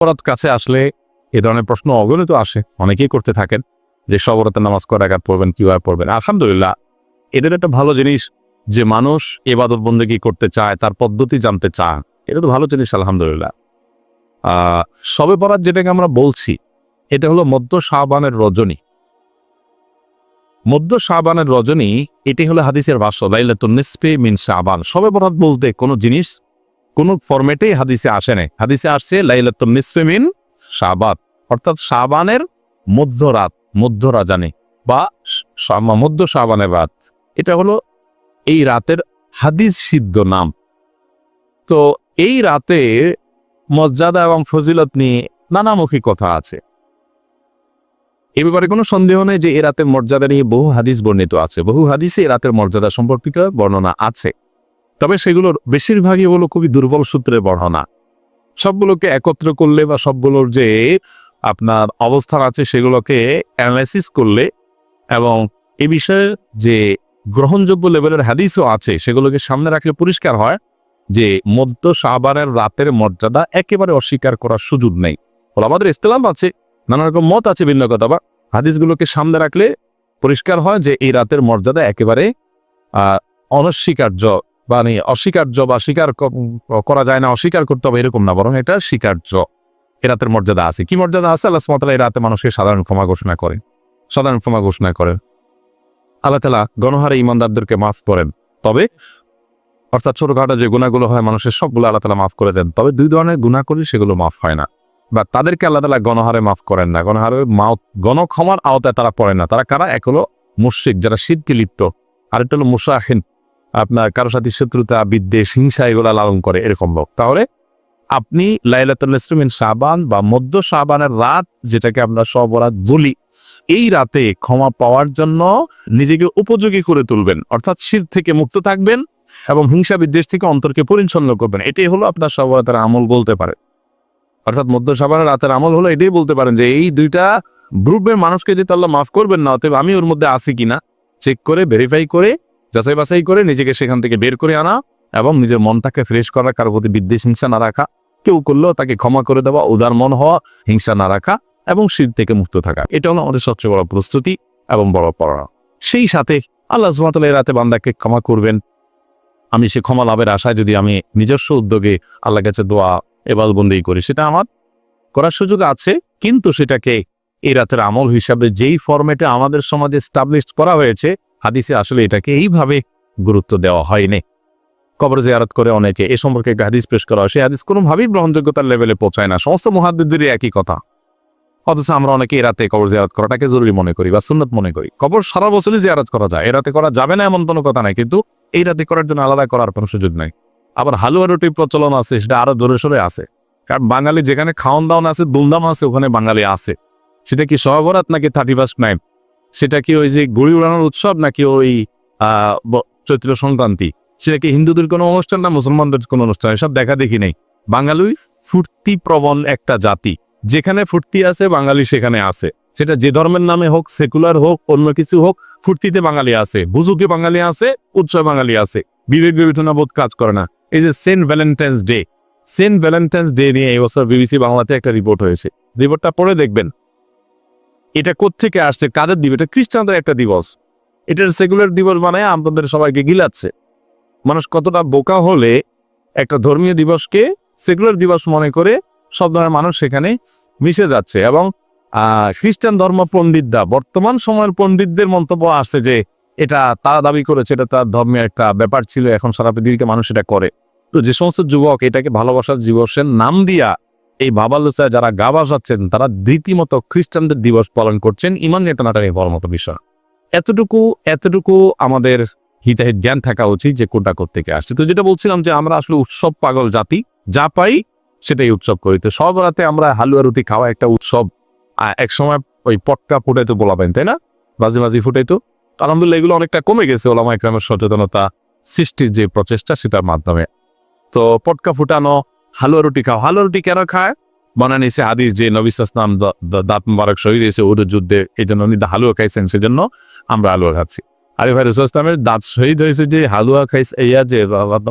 বরাত কাছে আসলে এ ধরনের প্রশ্ন অগণিত আসে, অনেকেই করতে থাকেন যে সব বরাতের নামাজ কয় রাকাত পড়বেন, কিভাবে পড়বেন। আলহামদুলিল্লাহ, এদের একটা ভালো জিনিস যে মানুষ ইবাদত বন্দেগী করতে চায়, তার পদ্ধতি জানতে চায়, এটা তো ভালো জিনিস আলহামদুলিল্লাহ। শবে বরাত যেটাকে আমরা বলছি, এটা হলো মধ্য শাবানের রজনী। মধ্য শাবানের রজনী, এটি হলো হাদিসের ভাষ্য, লাইলাতুন নিসফি মিন শাবান। শবে বরাত বলতে কোনো জিনিস কোনো ফরম্যাটেই হাদিসে আসে নাই। হাদিসে আসছে লাইলাতুন নিসফি মিন শাবান, অর্থাৎ শাবানের মধ্যরাত, মধ্য রাজানি বা মধ্য শাবানের রাত। এটা হলো এই রাতের হাদিস সিদ্ধ নাম। তো এই রাতে মর্যাদা এবং ফজিলত নিয়ে নানামুখী কথা আছে। এ ব্যাপারে কোনো সন্দেহ নেই যে এ রাতের মর্যাদা নিয়ে বহু হাদিস বর্ণিত আছে, বহু হাদিসে এ রাতের মর্যাদা সম্পর্কিত বর্ণনা আছে। তবে সেগুলোর বেশিরভাগই হলো খুবই দুর্বল সূত্রের বর্ণনা। সবগুলোকে একত্র করলে বা সবগুলোর যে আপনার অবস্থান আছে সেগুলোকে অ্যানালাইসিস করলে এবং এ বিষয়ে যে গ্রহণযোগ্য লেভেলের হাদিসও আছে সেগুলোকে সামনে রাখলে পরিষ্কার হয় যে মধ্য শাবানের রাতের মর্যাদা একেবারে অস্বীকার করার সুযোগ নেই। আমাদের ইসলাম আছে, নানা রকম মত আছে, ভিন্ন কথা, বা হাদিসগুলোকে সামনে রাখলে পরিষ্কার হয় যে এই রাতের মর্যাদা একেবারে অনস্বীকার্য, মানে অস্বীকার্য বা স্বীকার করা যায় না, অস্বীকার করতে হবে এরকম না, বরং এটা স্বীকার্য। এ রাতের মর্যাদা আছে। কি মর্যাদা আছে? আল্লাহ সুবহানাহু ওয়া তাআলা এই রাতে মানুষকে সাধারণ ক্ষমা ঘোষণা করেন, সাধারণ ক্ষমা ঘোষণা করেন। আল্লাহ তাআলা গণহারে ইমানদারদেরকে মাফ করেন। তবে অর্থাৎ ছোটখাটো যে গুনাহগুলো হয় মানুষের সবগুলো আল্লাহ তাআলা মাফ করে দেন। তবে দুই ধরনের গুনাহ করলে সেগুলো মাফ হয় না, বা তাদেরকে আল্লাহ তাআলা গণহারে মাফ করেন না। গণক্ষমার আওতায় তারা পড়ে না। তারা কারা? এক হলো মুশরিক, যারা শিরকে লিপ্ত, আরেকটা হলো মুশাহিন, আপনার কারো সাথে শত্রুতা, বিদ্বেষ, হিংসা এগুলা লালন করে, এরকম লোক। তাহলে আপনি লাইলাতুল নিসফি মিন শাবান বা মধ্য শাবানের রাত, যেটাকে আমরা শবে বরাত বলি, এই রাতে ক্ষমা পাওয়ার জন্য নিজেকে উপযোগী করে তুলবেন, অর্থাৎ শিরক থেকে মুক্ত থাকবেন এবং হিংসা বিদ্বেষ থেকে অন্তরকে পরিচ্ছন্ন করবেন। এটাই হলো আপনার শবে বরাতের আমল বলতে পারে। অর্থাৎ মধ্য শাবানের রাতের আমল হলো এটাই বলতে পারেন যে এই দুইটা গ্রুপের মানুষকে যদি আল্লাহ মাফ করবেন না, অতএব আমি ওর মধ্যে আছি কিনা চেক করে, ভেরিফাই করে, যাচাই বাছাই করে নিজেকে সেখান থেকে বের করে আনা এবং নিজের মনটাকে ফ্রেশ করা, কারোর প্রতি বিদ্বেষ হিংসা না রাখা, কেউ করলেও তাকে ক্ষমা করে দেওয়া, উদার মন হওয়া, হিংসা না রাখা এবং শিরক থেকে মুক্ত থাকা। এটা হলো আমাদের সবচেয়ে বড় প্রস্তুতি এবং বড় পড়া। সেই সাথে আল্লাহ সুবহানাহু ওয়া তাআলা এই রাতে বান্দাকে ক্ষমা করবেন। আমি সে ক্ষমা লাভের আশায় যদি আমি নিজস্ব উদ্যোগে আল্লাহর কাছে দোয়া ইবাদত বন্দেগী করি, সেটা আমার করার সুযোগ আছে, কিন্তু সেটাকে এই রাতের আমল হিসাবে যেই ফরম্যাটে আমাদের সমাজে এস্টাবলিশ করা হয়েছে, হাদিসে আসলে এটাকে এইভাবে গুরুত্ব দেওয়া হয়নি। কবর জিয়ারত করে অনেকে, এ সম্পর্কে একটা হাদিস পেশ করা হয়, সেই হাদিস কোনোভাবেই গ্রহণযোগ্যতার লেভেলে পৌঁছায় না। সমস্ত মুহাদ্দিসদেরই একই কথা, অথচ আমরা অনেকে এই রাতে কবর জিয়ারত করাটাকে জরুরি মনে করি বা সুন্নত মনে করি। কবর সারা বছরই জিয়ারত করা যায়, এ রাতে করা যাবে না এমন কোনো কথা নাই, কিন্তু এই রাতে করার জন্য আলাদা করার কোনো সুযোগ নাই। আবার হালুয়া রুটির প্রচলন আছে, সেটা আরো জোরে সোরে আছে, কারণ বাঙালি যেখানে খাওয়ান দাওয়ান আছে, দুলদাম আছে, ওখানে বাঙালি আছে। সেটা কি শবে বরাত নাকি 31st নাইট? সেটা কি ওই যে গুড়ি উড়ানোর উৎসব নাকি ওই চৈত্র সংক্রান্তি? সেটা কি হিন্দুদের কোনো অনুষ্ঠান না মুসলমানদের কোনো অনুষ্ঠান? এসব দেখা দেখি নেই। বাঙালি ফুর্তি প্রবণ একটা জাতি, যেখানে ফুর্তি আছে বাঙালি সেখানে আছে। সেটা যে ধর্মের নামে হোক, সেকুলার হোক, অন্য কিছু হোক, ফুর্তিতে বাঙালি আছে, বুঝুকে বাঙালি আছে, উৎসব বাঙালি আছে, বিবেক বিবেচনা বোধ কাজ করে না। এই যে সেন্ট ভ্যালেন্টাইন্স ডে নিয়ে এই বছর বিবিসি বাংলাতে একটা রিপোর্ট হয়েছে, রিপোর্টটা পড়ে দেখবেন। এটা কোত্থেকে আসছে, কাদের দিবস? এটা খ্রিস্টানদের একটা দিবস, এটার সেকুলার দিবস বানায় আপনাদের সবাইকে গিলাচ্ছে। মানুষ কতটা বোকা হলে একটা ধর্মীয় দিবসকে সেকুলার দিবস মনে করে সব ধরনের মানুষ সেখানে মিশে যাচ্ছে। এবং খ্রিস্টান ধর্ম পণ্ডিতরা, বর্তমান সময়ের পণ্ডিতদের মন্তব্য আসছে যে এটা তারা দাবি করেছে এটা তার ধর্মের একটা ব্যাপার ছিল, এখন সারা পৃথিবীতে মানুষ এটা করে। তো যে সমস্ত যুবক এটাকে ভালোবাসার দিবসের নাম দিয়া এই বাবালুচায় যারা গা বাজাচ্ছেন, তারা রীতিমতো খ্রিস্টানদের দিবস পালন করছেন। ইমান নিয়ে টানাটানি হওয়ার মতো বিষয়। এতটুকু আমাদের হিতাহিত জ্ঞান থাকা উচিত যে কোনটা কোত্থেকে আসছে। তো যেটা বলছিলাম যে আমরা আসলে উৎসব পাগল জাতি, যা পাই সেটাই উৎসব করি। তো সব রাতে আমরা হালুয়া রুটি খাওয়া একটা উৎসব। এক সময় ওই পটকা ফুটাইতো বলাবেন, তাই না? বাজি ফুটাইতো। আলহামদুলিল্লাহ এগুলো অনেকটা কমে গেছে ওলামা ইকরামের সচেতনতা সৃষ্টির যে প্রচেষ্টা, সেটার মাধ্যমে। তো পটকা ফুটানো, হালুয়া রুটি খাও। হালুয়া রুটি কেন খায়? বানান এসে হাদিস যে নবী সাল্লাল্লাহু আলাইহি ওয়াসাল্লাম দাঁত মুবারক শহীদ হয়েছে উহুদের যুদ্ধে, এই জন্য উনি হালুয়া খাইছেন, সেজন্য আমরা হালুয়া খাচ্ছি। আরে ভাই, রাসূল সাল্লাল্লাহু আলাইহি ওয়াসাল্লামের দাঁত শহীদ হয়েছে যে হালুয়া খাইছে, যে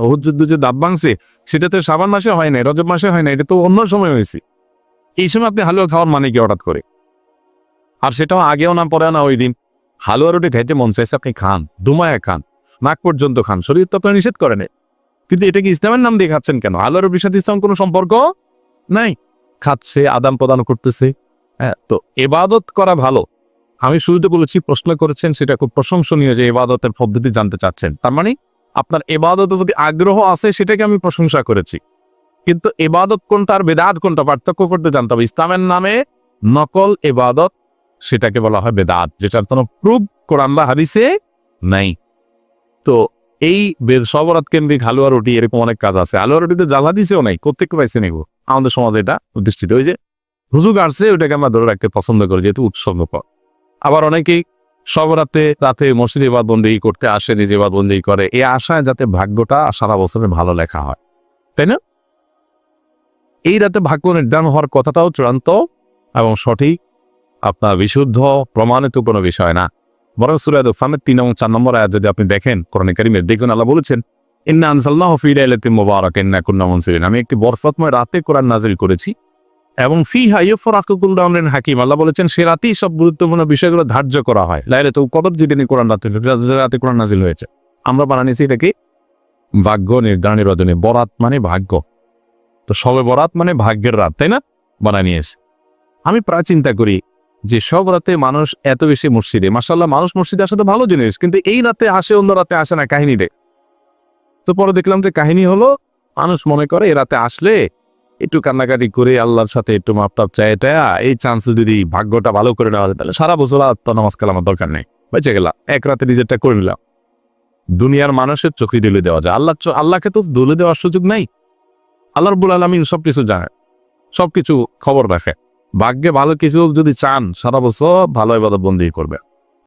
উহুদ যুদ্ধ যে দাঁত ভাঙছে, সেটা তো শাবান মাসে হয় না, রজব মাসে হয় না, এটা তো অন্য সময় হয়েছে। এই সময় আপনি হালুয়া খাওয়ার মানে কি হঠাৎ করে? আর সেটাও আগেও না পরেও না, ওই দিন হালুয়া রুটি খাইতে মন চাইছে, আপনি খান, দুমায়া খান, নাক পর্যন্ত খান, শরীর তো আপনার নিষেধ করে নেই। কিন্তু এটা কি ইসলামের নাম দিয়ে খাচ্ছেন কেন? হালুয়া রুটির সাথে ইসলাম কোনো সম্পর্ক নাই। খাচ্ছে, আদান প্রদান করতেছে। হ্যাঁ, তো ইবাদত করা ভালো। আমি শুরুতে বলেছি, প্রশ্ন করেছেন, সেটা খুব প্রশংসনীয় যে ইবাদতের পদ্ধতি জানতে চাচ্ছেন। তার মানে আপনার ইবাদতের প্রতি আগ্রহ আছে, সেটাকে আমি প্রশংসা করেছি। কিন্তু ইবাদত কোনটা আর বেদাত কোনটা পার্থক্য করতে জানতে হবে। ইসলামের নামে নকল ইবাদত, সেটাকে বলা হয় বেদাত, যেটার কোনো প্রুফ কোরআন বা হাদিসে নাই। তো এই সবরাত কেন্দ্রিক হালুয়া রুটি, এরকম অনেক কাজ আছে। হালুয়া রুটিতে জ্বালা দিছেও নাই, কোত্থেকে পাইছে নিব? আমাদের সমাজে এটা প্রতিষ্ঠিত। ওই যে হুজুগ আসছে, ওইটাকে আমরা ধরে রাখতে পছন্দ করি, যেহেতু উৎসর্গকর। আবার অনেকেই সবরাতে রাতে মসজিদে ইবাদতবন্দি করতে আসে, নিজে ইবাদতবন্দি করে, এই আশায় যাতে ভাগ্যটা সারা বছরে ভালো লেখা হয়, তাই না? এই রাতে ভাগ্য নির্ধারণ হওয়ার কথাটাও চূড়ান্ত এবং সঠিক, আপনার বিশুদ্ধ প্রমাণিত কোনো বিষয় না। বরং সূরা দুখানের 3 এবং 4 নম্বর আয়াত যদি আপনি দেখেন কোরআন কারীমে, দেখুন আল্লাহ বলেছেন, ইন্না আনজালনাহু ফি লাইলাতিন মুবারাকাতিন ইন্না কুন্না মুনজিরিন। আমি একটি বরকতময় রাতে কোরআন নাযিল করেছি এবং ফিহা ইউফরাকু কুল্লু আমরিন হাকিম। আল্লাহ বলেছেন সে রাতেই সব গুরুত্বপূর্ণ বিষয়গুলো ধার্য করা হয়। লাইলাতুল কদর যেদিন কোরআন রাতে কোরআন নাযিল হয়েছে, আমরা বানানিছি এটাকে ভাগ্য নির্ধারণের রজনী। বরাত মানে ভাগ্য, তো শবে বরাত মানে ভাগ্যের রাত, তাই না? বানায় নিয়েছে। আমি প্রায় চিন্তা করি যে সব রাতে মানুষ এত বেশি মসজিদে, মাশাআল্লাহ মানুষ মসজিদে আসা তো ভালো জিনিস, কিন্তু এই রাতে আসে, অন্য রাতে আসে না, কাহিনী রে। তো পরে দেখলাম যে কাহিনী হলো, মানুষ মনে করে এ রাতে আসলে একটু কান্নাকাটি করে আল্লাহর সাথে একটু মাপটাপ চাইটা, এই চান্সে যদি ভাগ্যটা ভালো করে নেওয়া যায়, তাহলে সারা বছর আর তো নামাজ কালামের দরকার নেই, বেঁচে গেলাম, এক রাতে নিজেরটা করে নিলাম। দুনিয়ার মানুষের চোখে দলে দেওয়া যায়, আল্লাহকে তো দলে দেওয়ার সুযোগ নাই। আল্লাহ রাব্বুল আলামিন সবকিছু জানে, সবকিছু খবর রাখে। ভাগ্যে ভালো কিছু যদি চান, সারা বছর ভালো ইবাদত বন্দেগী করবে।